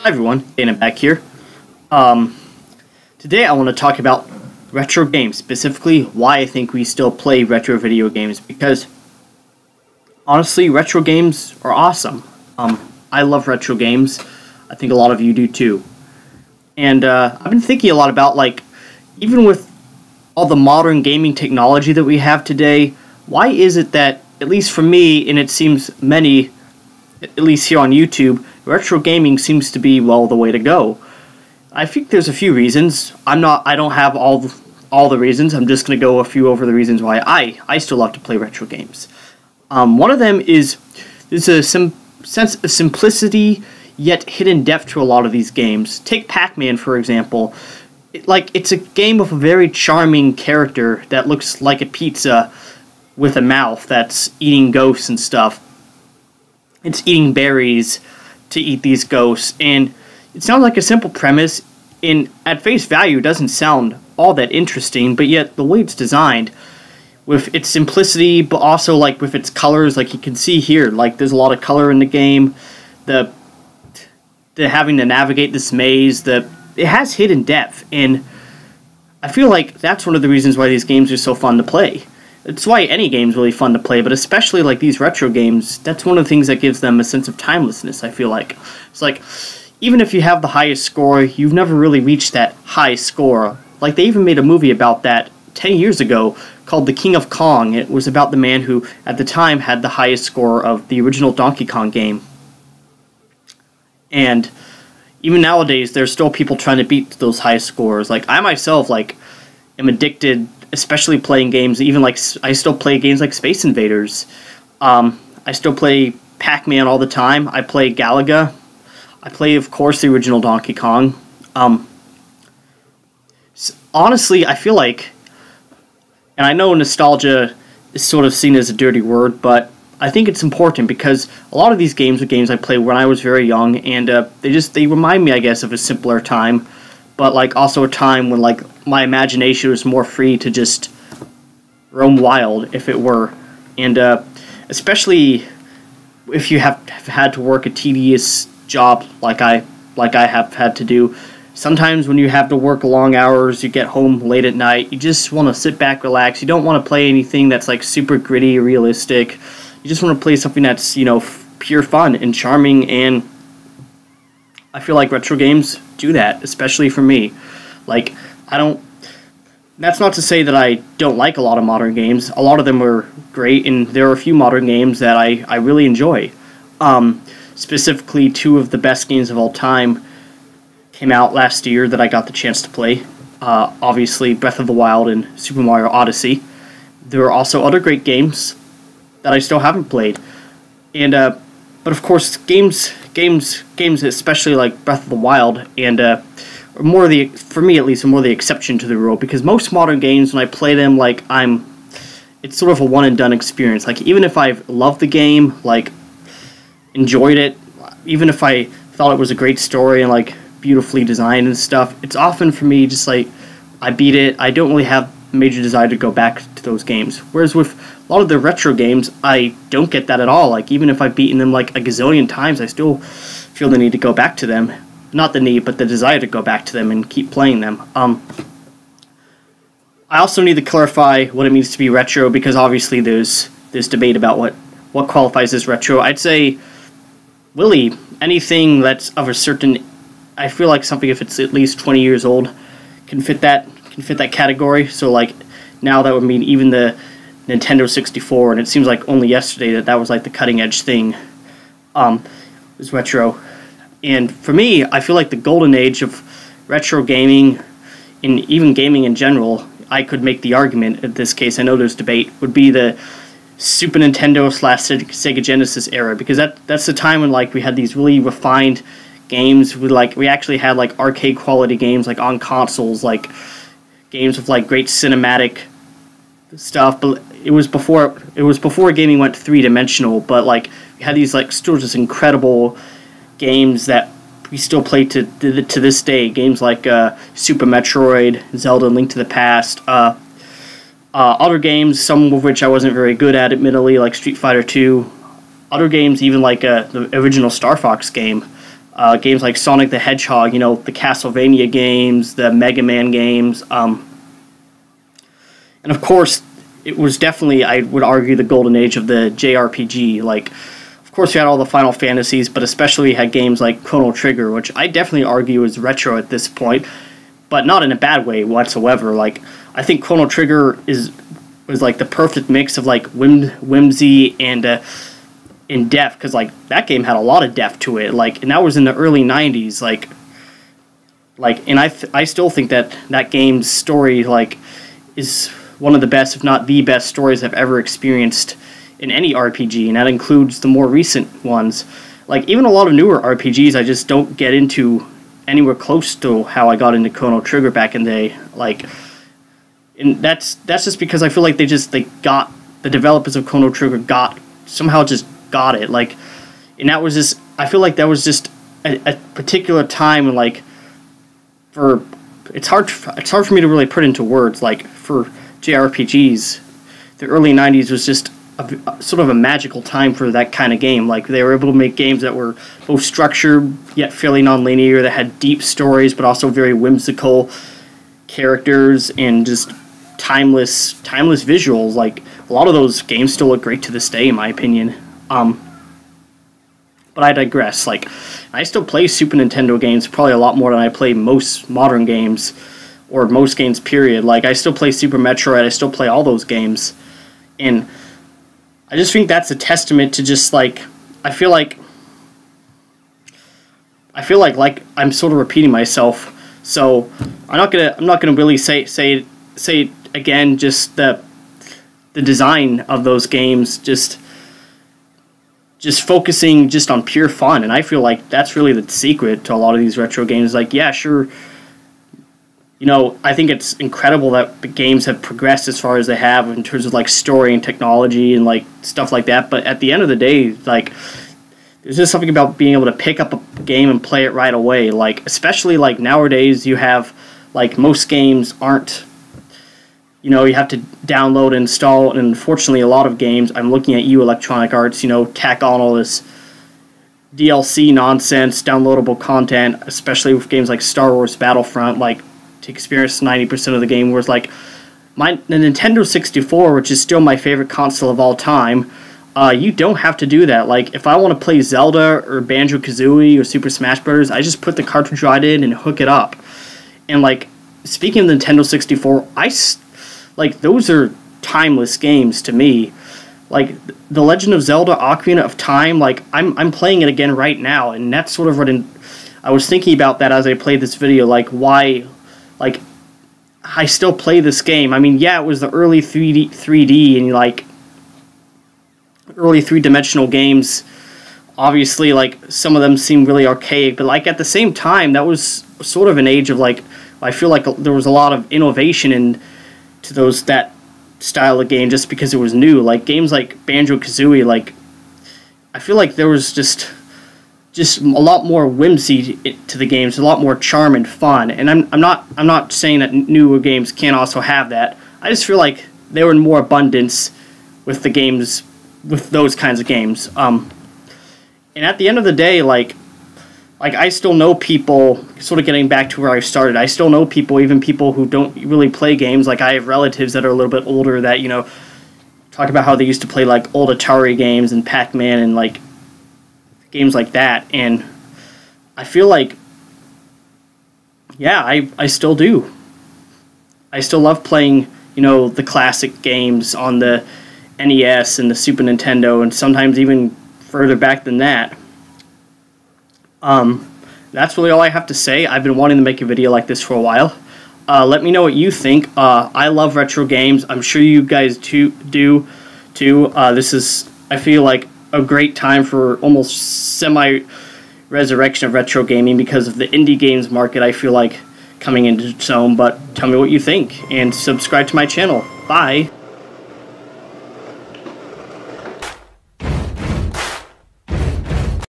Hi everyone, Dana back here. Today I want to talk about retro games, specifically why I think we still play retro video games, because honestly, retro games are awesome. I love retro games. I think a lot of you do too. And I've been thinking a lot about, like, even with all the modern gaming technology that we have today, why is it that, at least for me, and it seems many, at least here on YouTube, retro gaming seems to be, well, the way to go. I think there's a few reasons. I don't have all the reasons. I'm just going to go a few over the reasons why I still love to play retro games. One of them is there's a sense of simplicity yet hidden depth to a lot of these games. Take Pac-Man, for example. It's a game of a very charming character that looks like a pizza with a mouth that's eating ghosts and stuff. It's eating berries to eat these ghosts, and it sounds like a simple premise, and at face value doesn't sound all that interesting, but yet the way it's designed, with its simplicity, but also like with its colors, like you can see here, like there's a lot of color in the game, the having to navigate this maze, it has hidden depth, and I feel like that's one of the reasons why these games are so fun to play. It's why any game's really fun to play, but especially like these retro games, that's one of the things that gives them a sense of timelessness, I feel like. It's like, even if you have the highest score, you've never really reached that high score. Like, they even made a movie about that 10 years ago called The King of Kong. It was about the man who, at the time, had the highest score of the original Donkey Kong game. And even nowadays, there's still people trying to beat those high scores. Like, I myself, like, am addicted, especially playing games, even like, I still play games like Space Invaders. I still play Pac-Man all the time. I play Galaga. I play, of course, the original Donkey Kong. Honestly, I feel like, and I know nostalgia is sort of seen as a dirty word, but I think it's important because a lot of these games are games I played when I was very young, and they remind me, I guess, of a simpler time, but like also a time when like my imagination was more free to just roam wild, if it were, and especially if you have had to work a tedious job like I have had to do. Sometimes when you have to work long hours, you get home late at night, you just want to sit back, relax. You don't want to play anything that's like super gritty, realistic. You just want to play something that's, you know, pure fun and charming, and I feel like retro games do that, especially for me. Like, that's not to say that I don't like a lot of modern games. A lot of them are great, and there are a few modern games that I really enjoy. Specifically, two of the best games of all time came out last year that I got the chance to play. Obviously, Breath of the Wild and Super Mario Odyssey. There are also other great games that I still haven't played. And, but of course, games, especially like Breath of the Wild, and for me at least, are more the exception to the rule, because most modern games, when I play them, like, it's sort of a one and done experience. Like, even if I've loved the game, like, enjoyed it, even if I thought it was a great story and like beautifully designed and stuff, it's often for me just like I beat it. I don't really have a major desire to go back to those games. Whereas with a lot of the retro games, I don't get that at all. Like, even if I've beaten them like a gazillion times, I still feel the need to go back to them. Not the need, but the desire to go back to them and keep playing them. I also need to clarify what it means to be retro, because obviously there's debate about what qualifies as retro. I'd say really anything that's of a certain, I feel like something, if it's at least 20 years old, can fit that category. So like now that would mean even the Nintendo 64, and it seems like only yesterday that was like the cutting edge thing, is retro. And for me, I feel like the golden age of retro gaming, and even gaming in general, I could make the argument in this case, I know there's debate, would be the Super Nintendo / Sega Genesis era, because that's the time when like we had these really refined games. We actually had like arcade quality games like on consoles, like games with like great cinematic stuff. But it was before gaming went 3-dimensional. But like we had these like still just incredible games that we still play to this day. Games like Super Metroid, Zelda: Link to the Past. Other games, some of which I wasn't very good at, admittedly, like Street Fighter 2. Other games, even like the original Star Fox game. games like Sonic the Hedgehog, you know, the Castlevania games, the Mega Man games, and of course, it was definitely, I would argue, the golden age of the JRPG. Like, of course, you had all the Final Fantasies, but especially you had games like Chrono Trigger, which I definitely argue is retro at this point, but not in a bad way whatsoever. Like, I think Chrono Trigger was like the perfect mix of like whimsy and in depth, because like that game had a lot of depth to it. Like, and that was in the early '90s. And I still think that that game's story like is one of the best, if not the best, stories I've ever experienced in any RPG, and that includes the more recent ones. Like, even a lot of newer RPGs, I just don't get into anywhere close to how I got into Chrono Trigger back in the day. Like, and that's just because I feel like the developers of Chrono Trigger somehow just got it. Like, and that was just, I feel like that was just a particular time, and like, it's hard for me to really put into words. Like, for JRPGs, the early 90s was just sort of a magical time for that kind of game. Like, they were able to make games that were both structured yet fairly non-linear, that had deep stories but also very whimsical characters and just timeless visuals. Like, a lot of those games still look great to this day, in my opinion. But I digress. Like, I still play Super Nintendo games probably a lot more than I play most modern games, or most games, period. Like, I still play Super Metroid, I still play all those games. And I just think that's a testament to just, like, I feel like I'm sort of repeating myself. So I'm not gonna really say again, just the design of those games, just focusing just on pure fun. And I feel like that's really the secret to a lot of these retro games. Like, yeah, sure, you know, I think it's incredible that the games have progressed as far as they have in terms of like story and technology and like stuff like that. But at the end of the day, like, there's just something about being able to pick up a game and play it right away. Like, especially like nowadays, you have like most games aren't, you know, you have to download and install. And unfortunately, a lot of games, I'm looking at you, Electronic Arts, you know, tack on all this DLC nonsense, downloadable content, especially with games like Star Wars Battlefront, like, to experience 90% of the game. Whereas like the Nintendo 64, which is still my favorite console of all time, you don't have to do that. Like, if I want to play Zelda or Banjo-Kazooie or Super Smash Bros., I just put the cartridge right in and hook it up. And like, speaking of the Nintendo 64, like, those are timeless games to me. Like, The Legend of Zelda: Ocarina of Time, like, I'm playing it again right now, and that's sort of what I was thinking about that as I played this video. Like, why, like, I still play this game. I mean, yeah, it was the early 3D and like early three-dimensional games. Obviously, like, some of them seem really archaic, but like at the same time, that was sort of an age of like, I feel like there was a lot of innovation into that style of game just because it was new. Like, games like Banjo-Kazooie, like, I feel like there was just a lot more whimsy to the games, a lot more charm and fun. And I'm not saying that newer games can't also have that. I just feel like they were in more abundance with the games, with those kinds of games. And at the end of the day, like I still know people, sort of getting back to where I started, I still know people, even people who don't really play games. Like, I have relatives that are a little bit older that, you know, talk about how they used to play like old Atari games and Pac-Man and like games like that. And I feel like, yeah, I still do. I still love playing, you know, the classic games on the NES and the Super Nintendo, and sometimes even further back than that. That's really all I have to say. I've been wanting to make a video like this for a while. Let me know what you think. I love retro games. I'm sure you guys do too. This is, I feel like, a great time for almost semi-resurrection of retro gaming because of the indie games market, I feel like, coming into its own. But tell me what you think, and subscribe to my channel. Bye!